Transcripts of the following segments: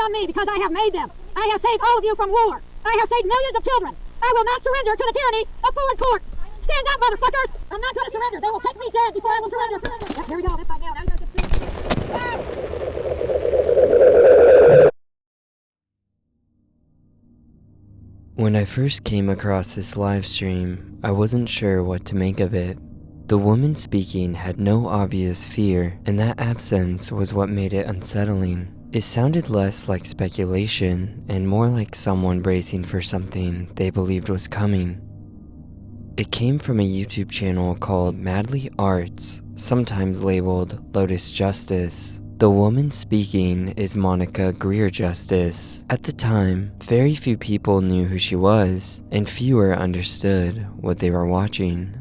on me because I have made them. I have saved all of you from war. I have saved millions of children. I will not surrender to the tyranny of foreign courts. Stand up, motherfuckers! I'm not going to surrender. They will take me dead before I will surrender. Yep, here we go. This side now. Now you guys can see. When I first came across this live stream, I wasn't sure what to make of it. The woman speaking had no obvious fear, and that absence was what made it unsettling. It sounded less like speculation and more like someone bracing for something they believed was coming. It came from a YouTube channel called Madly Arts, sometimes labeled Lotus Justice. The woman speaking is Monica Greer Justice. At the time, very few people knew who she was, and fewer understood what they were watching.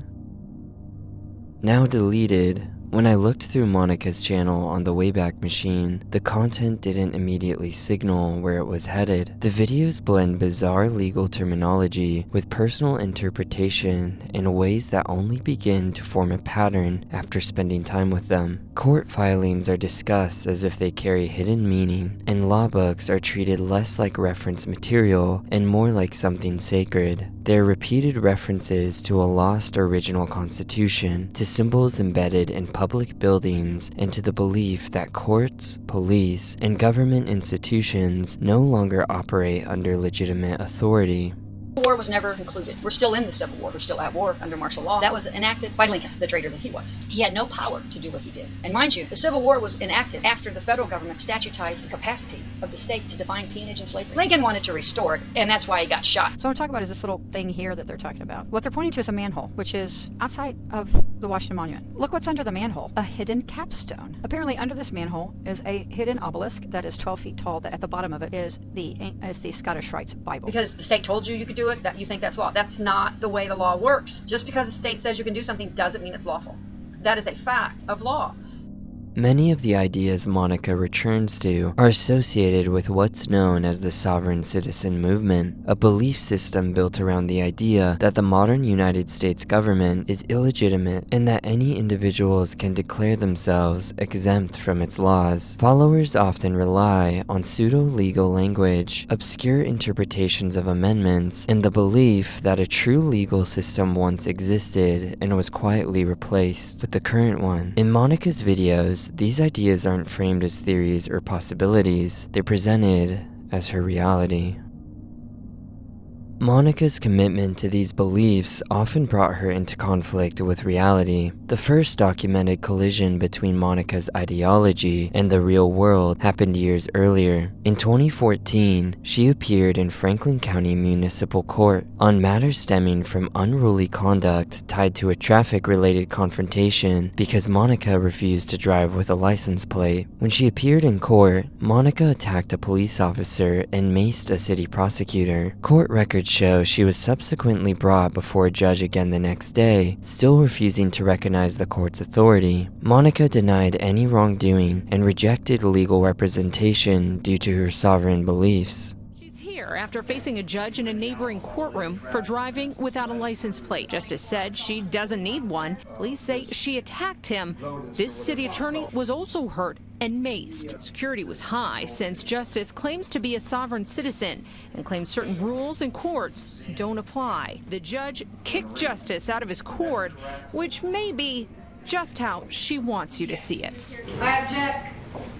Now deleted, when I looked through Monica's channel on the Wayback Machine, the content didn't immediately signal where it was headed. The videos blend bizarre legal terminology with personal interpretation in ways that only begin to form a pattern after spending time with them. Court filings are discussed as if they carry hidden meaning, and law books are treated less like reference material and more like something sacred. There are repeated references to a lost original constitution, to symbols embedded in public buildings, and to the belief that courts, police, and government institutions no longer operate under legitimate authority. The war was never concluded. We're still in the Civil War. We're still at war under martial law. That was enacted by Lincoln, the traitor that he was. He had no power to do what he did. And mind you, the Civil War was enacted after the federal government statutized the capacity of the states to define peonage and slavery. Lincoln wanted to restore it, and that's why he got shot. So what we're talking about is this little thing here that they're talking about. What they're pointing to is a manhole, which is outside of the Washington Monument. Look what's under the manhole. A hidden capstone. Apparently under this manhole is a hidden obelisk that is 12 feet tall, that at the bottom of it is the Scottish Rite's Bible. Because the state told you you could do it, that you think that's law. That's not the way the law works. Just because the state says you can do something doesn't mean it's lawful. That is a fact of law. Many of the ideas Monica returns to are associated with what's known as the sovereign citizen movement, a belief system built around the idea that the modern United States government is illegitimate and that any individuals can declare themselves exempt from its laws. Followers often rely on pseudo-legal language, obscure interpretations of amendments, and the belief that a true legal system once existed and was quietly replaced with the current one. In Monica's videos, these ideas aren't framed as theories or possibilities, they're presented as her reality. Monica's commitment to these beliefs often brought her into conflict with reality. The first documented collision between Monica's ideology and the real world happened years earlier. In 2014, she appeared in Franklin County Municipal Court on matters stemming from unruly conduct tied to a traffic-related confrontation because Monica refused to drive with a license plate. When she appeared in court, Monica attacked a police officer and maced a city prosecutor. Court records show she was subsequently brought before a judge again the next day, still refusing to recognize the court's authority. Monica denied any wrongdoing and rejected legal representation due to her sovereign beliefs. After facing a judge in a neighboring courtroom for driving without a license plate. Justice said she doesn't need one. Police say she attacked him. This city attorney was also hurt and maced. Security was high since Justice claims to be a sovereign citizen and claims certain rules and courts don't apply. The judge kicked Justice out of his court, which may be just how she wants you to see it. I object.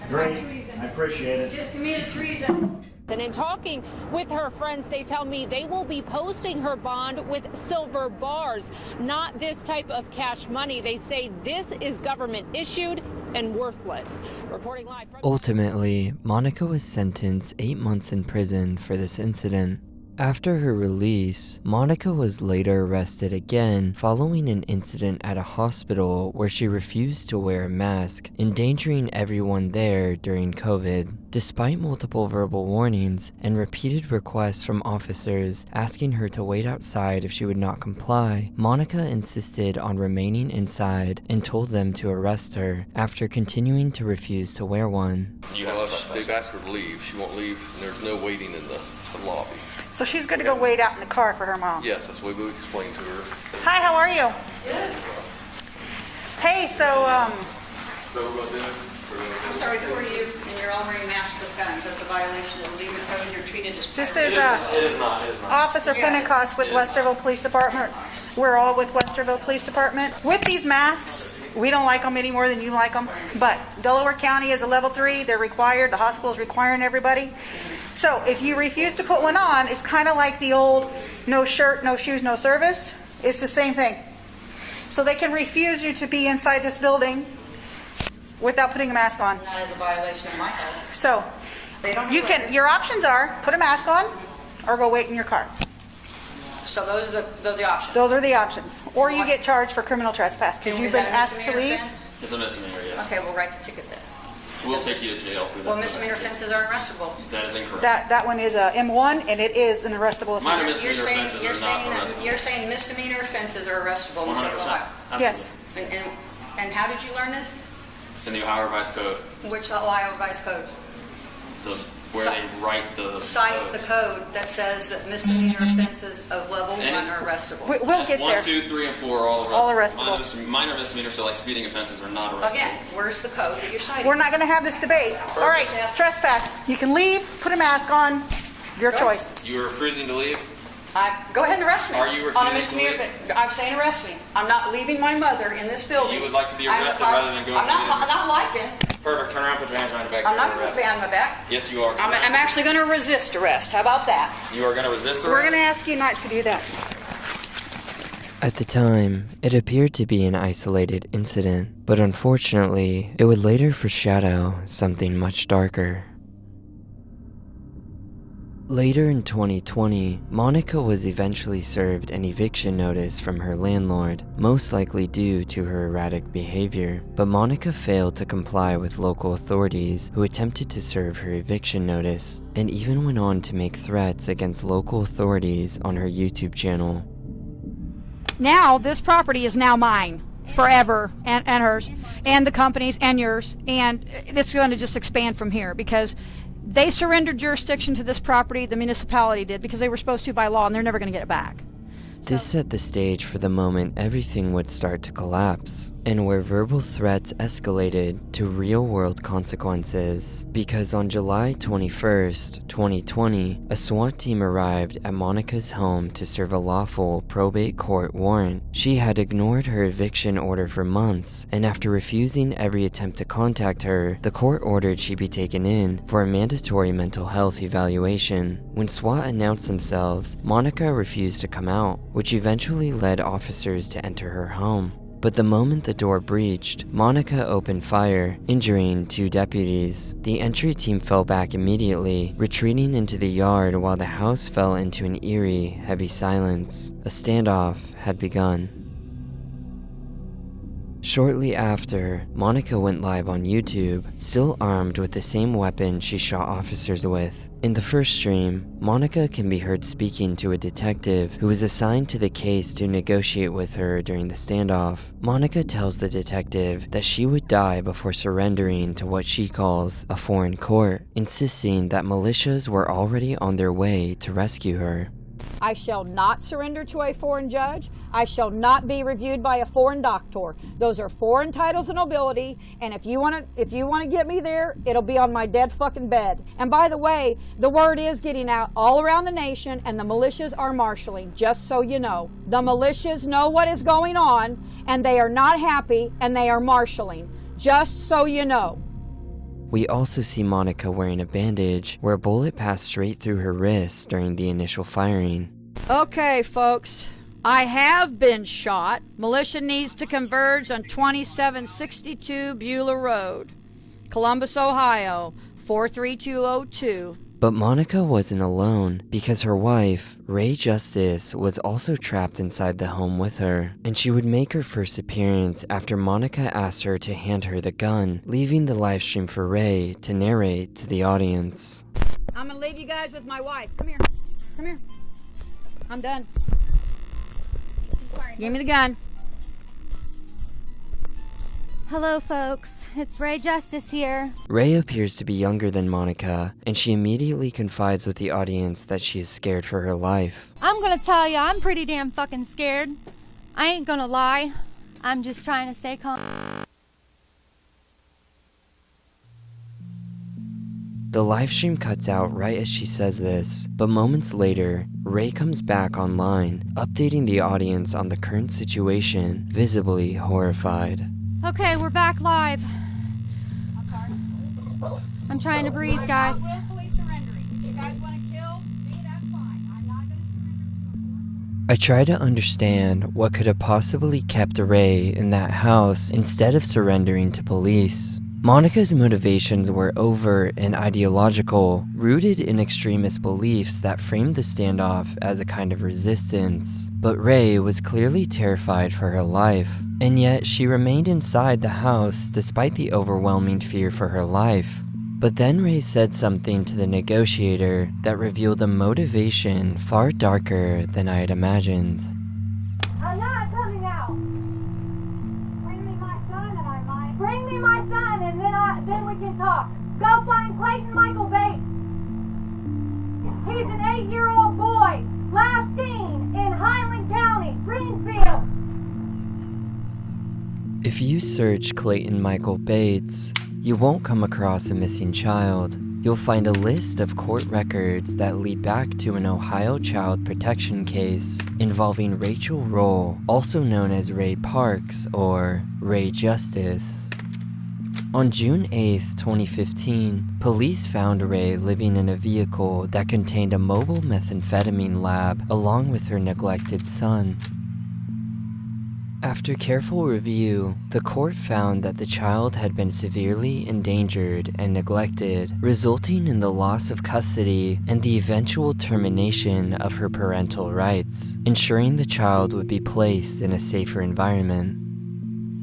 Great. I appreciate it. You just committed treason. And in talking with her friends, they tell me they will be posting her bond with silver bars, not this type of cash money. They say this is government issued and worthless. Reporting live from... Ultimately, Monica was sentenced 8 months in prison for this incident. After her release, Monica was later arrested again following an incident at a hospital where she refused to wear a mask, endangering everyone there during COVID. Despite multiple verbal warnings and repeated requests from officers asking her to wait outside if she would not comply, Monica insisted on remaining inside and told them to arrest her after continuing to refuse to wear one. They've asked her to leave. She won't leave, and there's no waiting in the lobby. So she's going to go wait out in the car for her mom? Yes, that's what we explained to her. Hi, how are you? Good. Hey, so So we're going to do I'm sorry, who are you? And you're all wearing masks with guns. That's a violation of the legal code. You're treated as... This is It is not. Officer Pentecost with Westerville Police Department. We're all with Westerville Police Department. With these masks, we don't like them any more than you like them, but Delaware County is a level 3. They're required. The hospital is requiring everybody. So if you refuse to put one on, it's kind of like the old no shirt, no shoes, no service. It's the same thing. So they can refuse you to be inside this building without putting a mask on. That is a violation of my code. So you can. Your options are put a mask on or go wait in your car. So those are the options. Those are the options. Or you get charged for criminal trespass because you've been asked to leave. It's a misdemeanor, yes. Okay, we'll write the ticket then. We'll take you to jail for that. Well, misdemeanor offenses are arrestable. That is incorrect. That one is a M1 and it is an arrestable Minor offense. misdemeanor offenses are not arrestable. You're saying misdemeanor offenses are arrestable in the state of 100%. Ohio. Yes. And how did you learn this? It's in the Ohio Revised Code. Which Ohio Revised Code? Where they write the Cite the code that says that misdemeanor offenses of level 1 are arrestable. We'll get there. 1, 2, 3, and 4 are all arrestable. All arrestable. Minor misdemeanors, so like speeding offenses, are not arrestable. Again, where's the code that you're citing? We're not going to have this debate. All right, trespass. You can leave, put a mask on, your choice. You are refusing to leave? Go ahead and arrest me. Are you on a refusing to misdemeanor? I'm saying arrest me. I'm not leaving my mother in this building. You would like to be arrested rather than go I'm not liking. Perfect. Turn around, put your hands behind your back. I'm not going to put behind my back. Yes, you are. I'm actually going to resist arrest. How about that? You are going to resist arrest? We're going to ask you not to do that. At the time, it appeared to be an isolated incident, but unfortunately, it would later foreshadow something much darker. Later in 2020, Monica was eventually served an eviction notice from her landlord, most likely due to her erratic behavior, but Monica failed to comply with local authorities who attempted to serve her eviction notice, and even went on to make threats against local authorities on her YouTube channel. Now, this property is now mine. Forever, and hers, and the company's, and yours, and it's going to just expand from here because they surrendered jurisdiction to this property, the municipality did, because they were supposed to by law, and they're never going to get it back. This set the stage for the moment everything would start to collapse, and where verbal threats escalated to real-world consequences. Because on July 21st, 2020, a SWAT team arrived at Monica's home to serve a lawful probate court warrant. She had ignored her eviction order for months, and after refusing every attempt to contact her, the court ordered she be taken in for a mandatory mental health evaluation. When SWAT announced themselves, Monica refused to come out, which eventually led officers to enter her home. But the moment the door breached, Monica opened fire, injuring 2 deputies. The entry team fell back immediately, retreating into the yard while the house fell into an eerie, heavy silence. A standoff had begun. Shortly after, Monica went live on YouTube, still armed with the same weapon she shot officers with. In the first stream, Monica can be heard speaking to a detective who was assigned to the case to negotiate with her during the standoff. Monica tells the detective that she would die before surrendering to what she calls a foreign court, insisting that militias were already on their way to rescue her. I shall not surrender to a foreign judge. I shall not be reviewed by a foreign doctor. Those are foreign titles of nobility, and if you want to get me there, it'll be on my dead fucking bed. And by the way, the word is getting out all around the nation, and the militias are marshaling, just so you know. The militias know what is going on, and they are not happy, and they are marshaling, just so you know. We also see Monica wearing a bandage where a bullet passed straight through her wrist during the initial firing. Okay, folks. I have been shot. Militia needs to converge on 2762 Beulah Road, Columbus, Ohio, 43202. But Monica wasn't alone, because her wife, Ray Justice, was also trapped inside the home with her, and she would make her first appearance after Monica asked her to hand her the gun, leaving the live stream for Ray to narrate to the audience. I'm gonna leave you guys with my wife. Come here. Come here. I'm done. Give me the gun. Hello, folks. It's Ray Justice here. Ray appears to be younger than Monica, and she immediately confides with the audience that she is scared for her life. I'm gonna tell you, I'm pretty damn fucking scared. I ain't gonna lie. I'm just trying to stay calm. The livestream cuts out right as she says this, but moments later, Ray comes back online, updating the audience on the current situation, visibly horrified. Okay, we're back live. I'm trying to breathe, guys. I try to understand what could have possibly kept Ray in that house instead of surrendering to police. Monica's motivations were overt and ideological, rooted in extremist beliefs that framed the standoff as a kind of resistance. But Ray was clearly terrified for her life, and yet she remained inside the house despite the overwhelming fear for her life. But then Ray said something to the negotiator that revealed a motivation far darker than I had imagined. I'm not coming out. Bring me my son and I might. Bring me my son and then we can talk. Go find Clayton Michael Bates. He's an 8-year-old boy. Last seen in Highland County, Greenfield. If you search Clayton Michael Bates, you won't come across a missing child. You'll find a list of court records that lead back to an Ohio child protection case involving Rachel Roll, also known as Ray Parks or Ray Justice. On June 8, 2015, police found Ray living in a vehicle that contained a mobile methamphetamine lab along with her neglected son. After careful review, the court found that the child had been severely endangered and neglected, resulting in the loss of custody and the eventual termination of her parental rights, ensuring the child would be placed in a safer environment.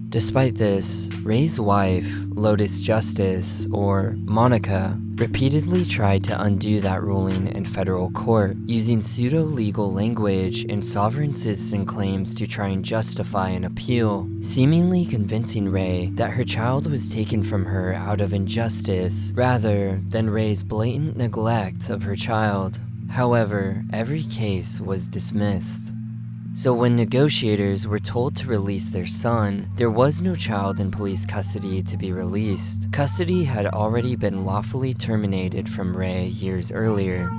Despite this, Ray's wife, Lotus Justice, or Monica, repeatedly tried to undo that ruling in federal court, using pseudo-legal language and sovereign citizen claims to try and justify an appeal, seemingly convincing Ray that her child was taken from her out of injustice rather than Ray's blatant neglect of her child. However, every case was dismissed. So when negotiators were told to release their son, there was no child in police custody to be released. Custody had already been lawfully terminated from Ray years earlier.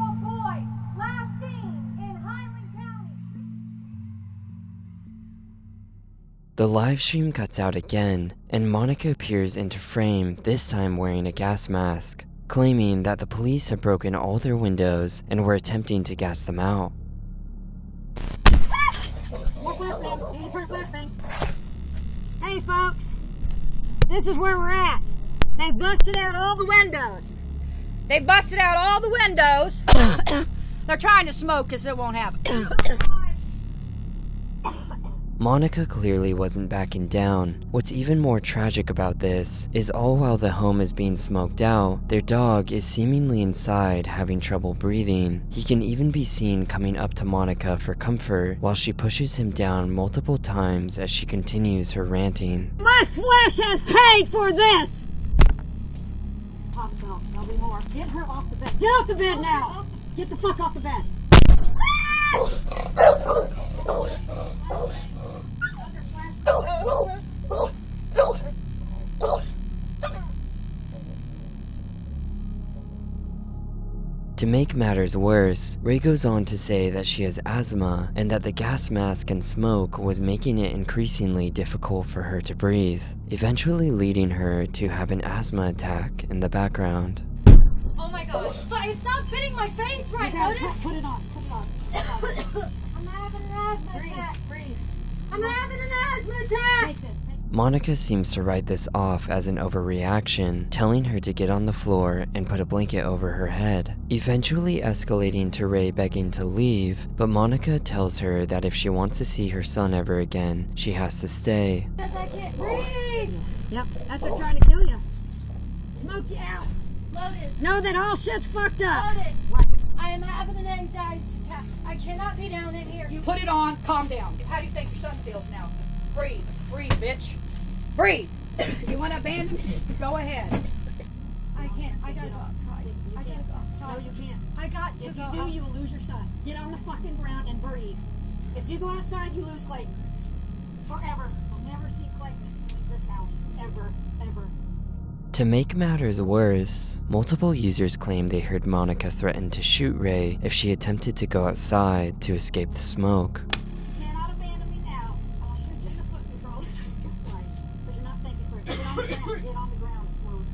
The livestream cuts out again, and Monica appears into frame, this time wearing a gas mask, claiming that the police had broken all their windows and were attempting to gas them out. Hey folks, this is where we're at. They've busted out all the windows. They busted out all the windows. They're trying to smoke because it won't happen. Monica clearly wasn't backing down. What's even more tragic about this is all while the home is being smoked out, their dog is seemingly inside having trouble breathing. He can even be seen coming up to Monica for comfort while she pushes him down multiple times as she continues her ranting. My flesh has paid for this! Hospital, there'll be more. Get her off the bed. Get off the bed now! Get the fuck off the bed. To make matters worse, Ray goes on to say that she has asthma and that the gas mask and smoke was making it increasingly difficult for her to breathe, eventually leading her to have an asthma attack in the background. Oh my gosh, but it's not fitting my face right, Lotus. Put it on, put it on. I'm having an asthma attack. Breathe. I'm having an asthma attack. Monica seems to write this off as an overreaction, telling her to get on the floor and put a blanket over her head, eventually escalating to Ray begging to leave, but Monica tells her that if she wants to see her son ever again, she has to stay. Because I can't breathe. Yep, that's what's trying to kill you. Smoke you out. Lotus. Know that all shit's fucked up. Lotus. What? I am having an anxiety attack. I cannot be down in here. You put it on, calm down. How do you think your son feels now? Breathe, breathe, bitch. Breathe. You want to abandon me? Go ahead. I can't. I gotta go outside. I gotta go outside. No, you can't. I got to If go you do, outside. you will lose your son. Get on the fucking ground and breathe. If you go outside, you lose Clayton. Forever. You'll never see Clayton in this house. Ever, ever. To make matters worse, multiple users claimed they heard Monica threaten to shoot Ray if she attempted to go outside to escape the smoke. You cannot abandon me now. I'll shoot you in the foot control. But you're not thinking for it. Get on the ground. Get on the ground. It's loose.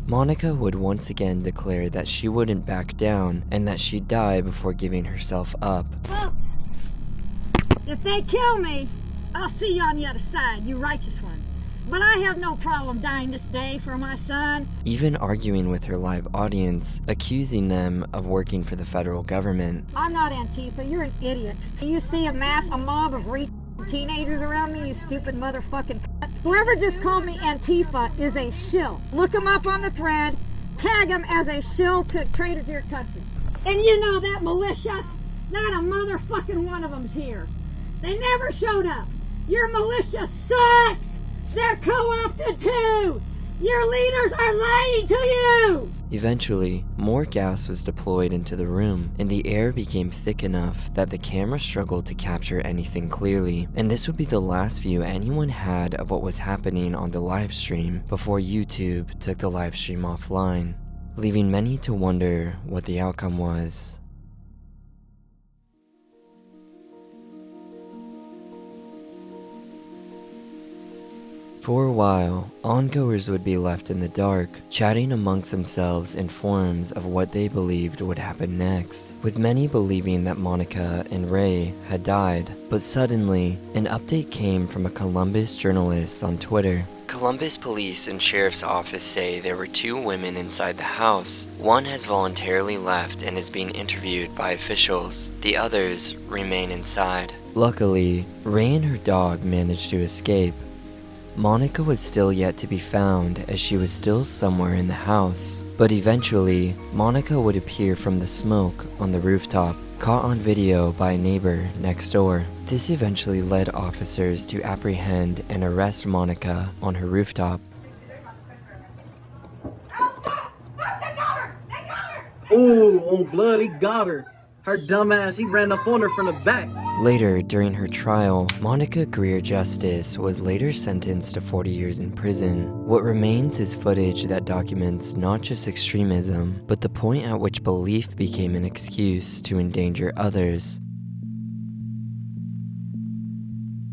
Monica would once again declare that she wouldn't back down and that she'd die before giving herself up. Folks, if they kill me, I'll see you on the other side, you righteous one. But I have no problem dying this day for my son. Even arguing with her live audience, accusing them of working for the federal government. I'm not Antifa, you're an idiot. You see a mob of teenagers around me, you stupid motherfucking cunt. Whoever just called me Antifa is a shill. Look him up on the thread, tag him as a shill to traitor to your country. And you know that militia, not a motherfucking one of them's here. They never showed up. Your militia sucks. They're co-opted too! Your leaders are lying to you! Eventually, more gas was deployed into the room, and the air became thick enough that the camera struggled to capture anything clearly, and this would be the last view anyone had of what was happening on the live stream before YouTube took the live stream offline, leaving many to wonder what the outcome was. For a while, ongoers would be left in the dark, chatting amongst themselves in forums of what they believed would happen next, with many believing that Monica and Ray had died. But suddenly, an update came from a Columbus journalist on Twitter. Columbus Police and Sheriff's Office say there were 2 women inside the house. One has voluntarily left and is being interviewed by officials. The others remain inside. Luckily, Ray and her dog managed to escape. Monica was still yet to be found as she was still somewhere in the house, but eventually, Monica would appear from the smoke on the rooftop, caught on video by a neighbor next door. This eventually led officers to apprehend and arrest Monica on her rooftop. Ooh, on blood, he got her. Her dumbass, he ran up on her from the back. Later, during her trial, Monica Greer Justice was later sentenced to 40 years in prison. What remains is footage that documents not just extremism, but the point at which belief became an excuse to endanger others.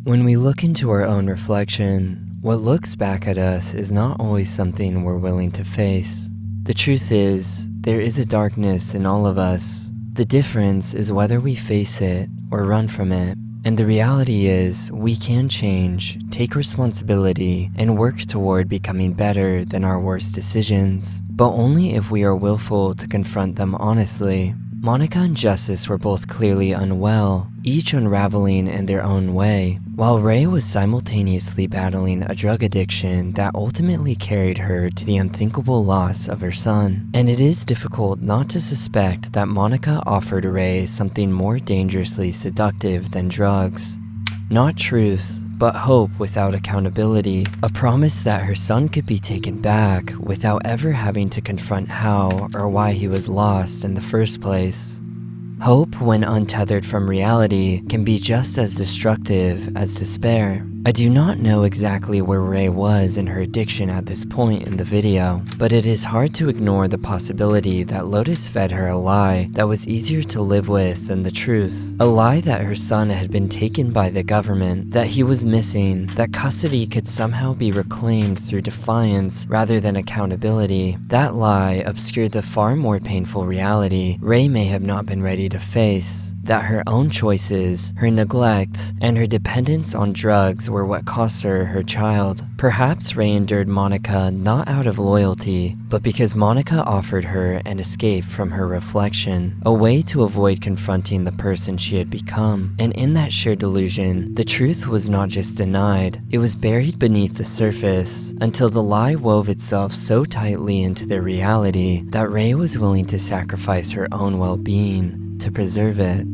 When we look into our own reflection, what looks back at us is not always something we're willing to face. The truth is, there is a darkness in all of us. The difference is whether we face it or run from it. And the reality is, we can change, take responsibility, and work toward becoming better than our worst decisions, but only if we are willful to confront them honestly. Monica and Justice were both clearly unwell, each unraveling in their own way, while Ray was simultaneously battling a drug addiction that ultimately carried her to the unthinkable loss of her son. And it is difficult not to suspect that Monica offered Ray something more dangerously seductive than drugs. Not truth, but hope without accountability, a promise that her son could be taken back without ever having to confront how or why he was lost in the first place. Hope, when untethered from reality, can be just as destructive as despair. I do not know exactly where Ray was in her addiction at this point in the video, but it is hard to ignore the possibility that Lotus fed her a lie that was easier to live with than the truth. A lie that her son had been taken by the government, that he was missing, that custody could somehow be reclaimed through defiance rather than accountability. That lie obscured the far more painful reality Ray may have not been ready to face. That her own choices, her neglect, and her dependence on drugs were what cost her her child. Perhaps Ray endured Monica not out of loyalty, but because Monica offered her an escape from her reflection, a way to avoid confronting the person she had become. And in that shared delusion, the truth was not just denied, it was buried beneath the surface, until the lie wove itself so tightly into their reality that Ray was willing to sacrifice her own well-being to preserve it.